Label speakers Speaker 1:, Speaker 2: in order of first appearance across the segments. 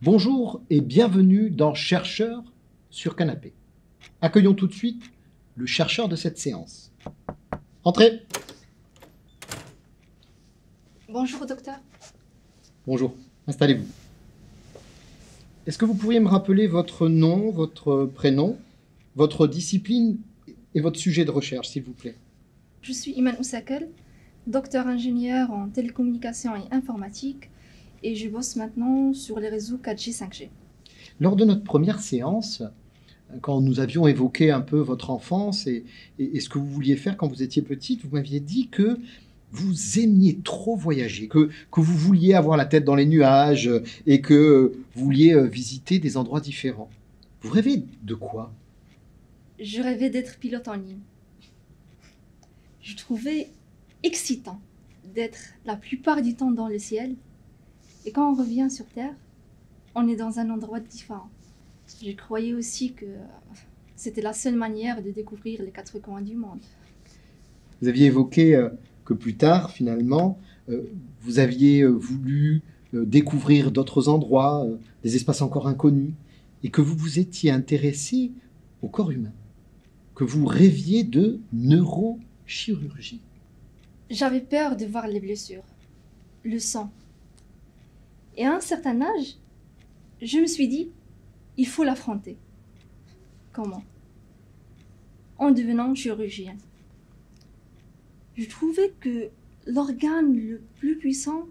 Speaker 1: Bonjour et bienvenue dans Chercheurs sur Canapé. Accueillons tout de suite le chercheur de cette séance. Entrez.
Speaker 2: Bonjour docteur.
Speaker 1: Bonjour, installez-vous. Est-ce que vous pourriez me rappeler votre nom, votre prénom, votre discipline et votre sujet de recherche, s'il vous plaît?
Speaker 2: Je suis Iman Oussakel, docteur ingénieur en télécommunications et informatique, et je bosse maintenant sur les réseaux 4G, 5G.
Speaker 1: Lors de notre première séance, quand nous avions évoqué un peu votre enfance et ce que vous vouliez faire quand vous étiez petite, vous m'aviez dit que vous aimiez trop voyager, que vous vouliez avoir la tête dans les nuages et que vous vouliez visiter des endroits différents. Vous rêvez de quoi?
Speaker 2: Je rêvais d'être pilote en ligne. Je trouvais excitant d'être la plupart du temps dans le ciel, et quand on revient sur Terre, on est dans un endroit différent. Je croyais aussi que c'était la seule manière de découvrir les quatre coins du monde.
Speaker 1: Vous aviez évoqué que plus tard, finalement, vous aviez voulu découvrir d'autres endroits, des espaces encore inconnus, et que vous vous étiez intéressé au corps humain, que vous rêviez de neurochirurgie.
Speaker 2: J'avais peur de voir les blessures, le sang. Et à un certain âge, je me suis dit, il faut l'affronter. Comment? En devenant chirurgien. Je trouvais que l'organe le plus puissant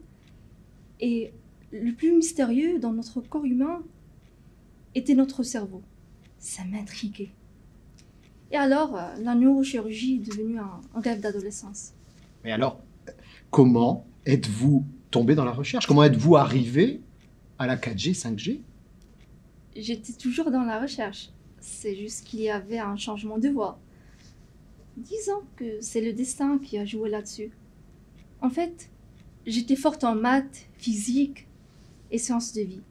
Speaker 2: et le plus mystérieux dans notre corps humain était notre cerveau. Ça m'intriguait. Et alors, la neurochirurgie est devenue un rêve d'adolescence.
Speaker 1: Mais alors, comment êtes-vous tombé dans la recherche? Comment êtes-vous arrivé à la 4G, 5G?
Speaker 2: J'étais toujours dans la recherche. C'est juste qu'il y avait un changement de voie. Disons que c'est le destin qui a joué là-dessus. En fait, j'étais forte en maths, physique et sciences de vie,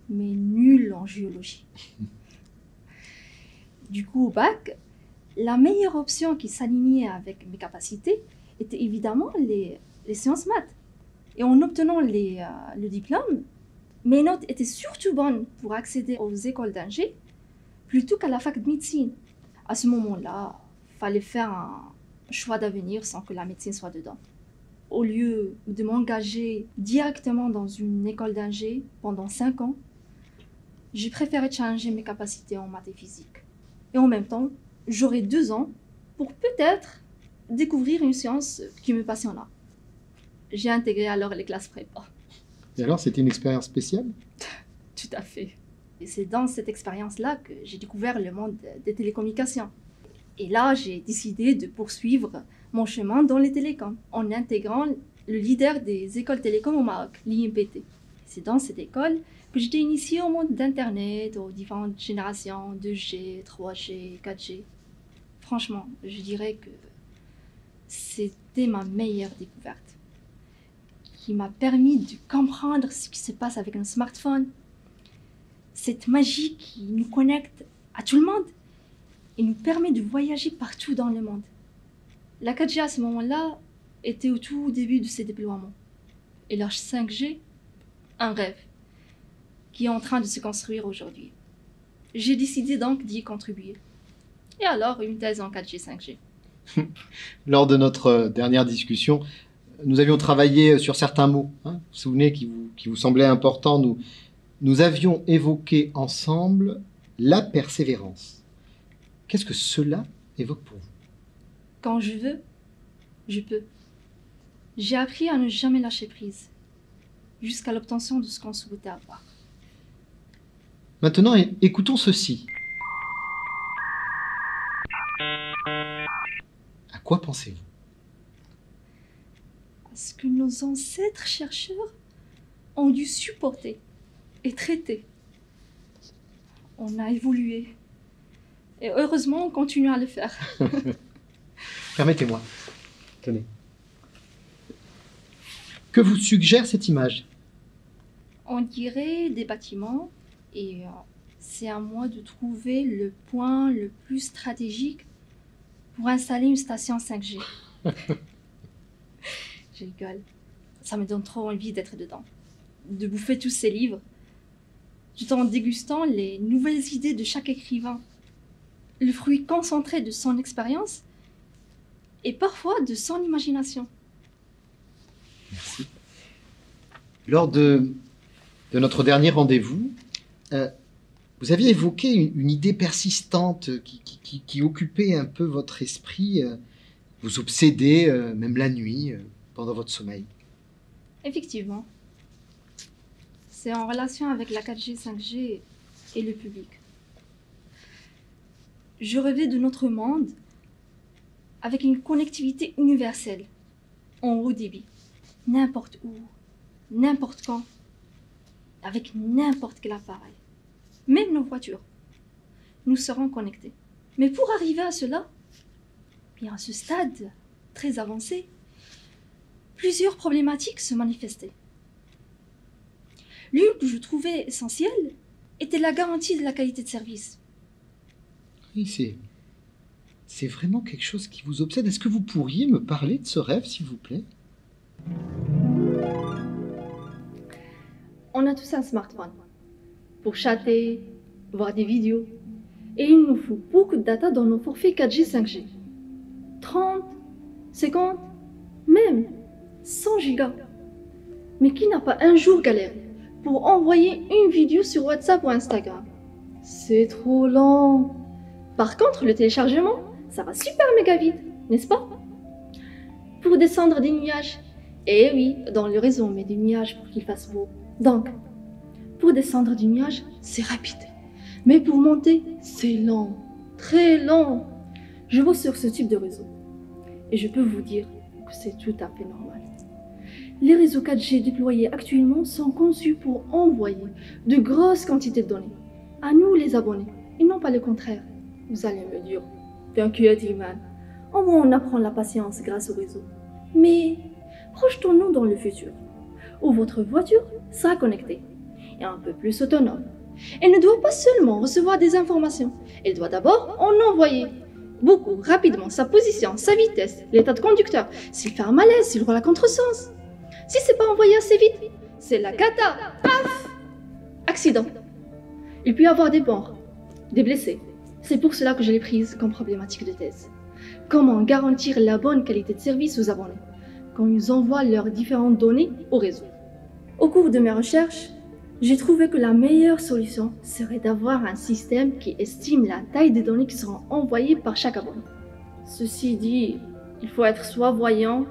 Speaker 2: mais nulle en géologie. Du coup, au bac, la meilleure option qui s'alignait avec mes capacités était évidemment les sciences maths. Et en obtenant le diplôme, mes notes étaient surtout bonnes pour accéder aux écoles d'ingé plutôt qu'à la fac de médecine. À ce moment-là, il fallait faire un choix d'avenir sans que la médecine soit dedans. Au lieu de m'engager directement dans une école d'ingé pendant 5 ans, j'ai préféré changer mes capacités en maths et physique. Et en même temps, j'aurai 2 ans pour peut-être découvrir une science qui me passionna. J'ai intégré alors les classes prépa.
Speaker 1: Et alors, c'était une expérience spéciale?
Speaker 2: Tout à fait. Et c'est dans cette expérience-là que j'ai découvert le monde des télécommunications. Et là, j'ai décidé de poursuivre mon chemin dans les télécoms, en intégrant le leader des écoles télécoms au Maroc, l'IMPT. C'est dans cette école que j'étais initiée au monde d'Internet, aux différentes générations 2G, 3G, 4G. Franchement, je dirais que c'était ma meilleure découverte, qui m'a permis de comprendre ce qui se passe avec un smartphone. Cette magie qui nous connecte à tout le monde et nous permet de voyager partout dans le monde. La 4G à ce moment-là était au tout début de ses déploiements. Et la 5G, un rêve qui est en train de se construire aujourd'hui. J'ai décidé donc d'y contribuer. Et alors, une thèse en 4G, 5G.
Speaker 1: Lors de notre dernière discussion, nous avions travaillé sur certains mots, hein, vous vous souvenez, qui vous semblaient importants. Nous avions évoqué ensemble la persévérance. Qu'est-ce que cela évoque pour vous?
Speaker 2: Quand je veux, je peux. J'ai appris à ne jamais lâcher prise, jusqu'à l'obtention de ce qu'on souhaitait avoir.
Speaker 1: Maintenant, écoutons ceci. À quoi pensez-vous?
Speaker 2: Ce que nos ancêtres chercheurs ont dû supporter et traiter. On a évolué. Et heureusement, on continue à le faire.
Speaker 1: Permettez-moi. Tenez. Que vous suggère cette image?
Speaker 2: On dirait des bâtiments et c'est à moi de trouver le point le plus stratégique pour installer une station 5G. Je rigole. Ça me donne trop envie d'être dedans, de bouffer tous ces livres tout en dégustant les nouvelles idées de chaque écrivain, le fruit concentré de son expérience et parfois de son imagination.
Speaker 1: Merci. Lors de notre dernier rendez-vous, vous aviez évoqué une idée persistante qui occupait un peu votre esprit, vous obsédait même la nuit, pendant votre sommeil.
Speaker 2: Effectivement, c'est en relation avec la 4G, 5G et le public. Je rêvais de notre monde avec une connectivité universelle, en haut débit, n'importe où, n'importe quand, avec n'importe quel appareil, même nos voitures. Nous serons connectés. Mais pour arriver à cela, bien à ce stade très avancé, plusieurs problématiques se manifestaient. L'une que je trouvais essentielle était la garantie de la qualité de service.
Speaker 1: Oui, c'est vraiment quelque chose qui vous obsède. Est-ce que vous pourriez me parler de ce rêve, s'il vous plaît?
Speaker 2: On a tous un smartphone pour chatter, voir des vidéos. Et il nous faut beaucoup de data dans nos forfaits 4G, 5G. 30, 50, même 100 gigas. Mais qui n'a pas un jour galéré pour envoyer une vidéo sur WhatsApp ou Instagram? C'est trop lent. Par contre, le téléchargement, ça va super méga vite, n'est-ce pas? Pour descendre des nuages, eh oui, dans le réseau on met des nuages pour qu'il fasse beau. Donc, pour descendre du nuage, c'est rapide. Mais pour monter, c'est lent, très lent. Je bosse sur ce type de réseau. Et je peux vous dire que c'est tout à fait normal. Les réseaux 4G déployés actuellement sont conçus pour envoyer de grosses quantités de données. À nous, les abonnés, et non pas le contraire. Vous allez me dire, t'inquiète, Iman. Au moins, on apprend la patience grâce au réseau. Mais projetons-nous dans le futur, où votre voiture sera connectée et un peu plus autonome. Elle ne doit pas seulement recevoir des informations, elle doit d'abord en envoyer. Beaucoup, rapidement, sa position, sa vitesse, l'état de conducteur, s'il fait un malaise, s'il roule à contresens. Si c'est pas envoyé assez vite, c'est la cata. Paf! Accident. Il peut y avoir des morts, des blessés. C'est pour cela que je l'ai prise comme problématique de thèse. Comment garantir la bonne qualité de service aux abonnés quand ils envoient leurs différentes données au réseau? Au cours de mes recherches, j'ai trouvé que la meilleure solution serait d'avoir un système qui estime la taille des données qui seront envoyées par chaque abonné. Ceci dit, il faut être soit voyant,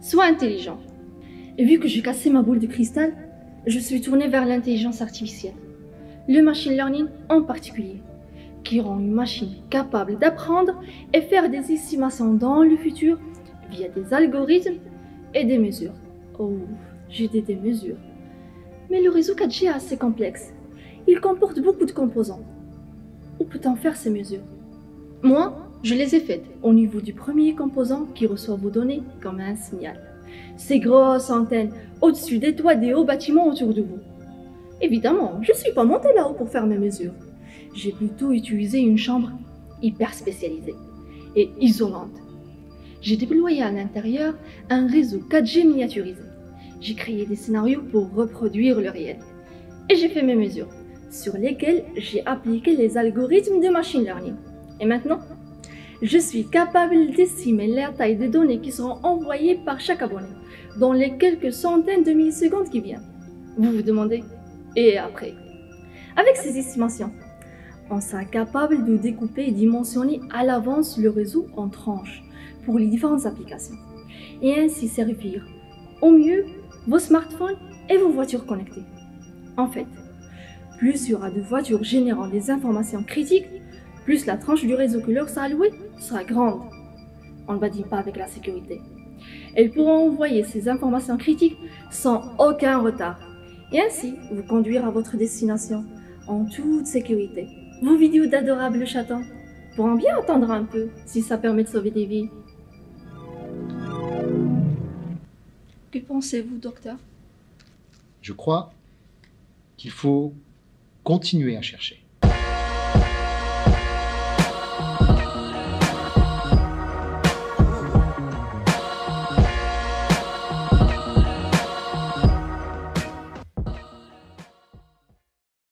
Speaker 2: soit intelligent. Et vu que j'ai cassé ma boule de cristal, je suis tournée vers l'intelligence artificielle, le machine learning en particulier, qui rend une machine capable d'apprendre et faire des estimations dans le futur via des algorithmes et des mesures. Oh, j'ai dit des mesures. Mais le réseau 4G est assez complexe. Il comporte beaucoup de composants. Où peut-on faire ces mesures? Moi, je les ai faites au niveau du premier composant qui reçoit vos données comme un signal. Ces grosses antennes au-dessus des toits des hauts bâtiments autour de vous. Évidemment, je ne suis pas montée là-haut pour faire mes mesures. J'ai plutôt utilisé une chambre hyper spécialisée et isolante. J'ai déployé à l'intérieur un réseau 4G miniaturisé. J'ai créé des scénarios pour reproduire le réel. Et j'ai fait mes mesures, sur lesquelles j'ai appliqué les algorithmes de machine learning. Et maintenant, je suis capable d'estimer la taille des données qui seront envoyées par chaque abonné dans les quelques centaines de millisecondes qui viennent. Vous vous demandez, et après? Avec ces estimations, on sera capable de découper et dimensionner à l'avance le réseau en tranches pour les différentes applications et ainsi servir au mieux vos smartphones et vos voitures connectées. En fait, plus il y aura de voitures générant des informations critiques, plus la tranche du réseau que leur sera allouée sera grande. On ne badine pas avec la sécurité. Elles pourront envoyer ces informations critiques sans aucun retard et ainsi vous conduire à votre destination en toute sécurité. Vos vidéos d'adorables chatons pourront bien attendre un peu si ça permet de sauver des vies. Que pensez-vous, docteur?
Speaker 1: Je crois qu'il faut continuer à chercher.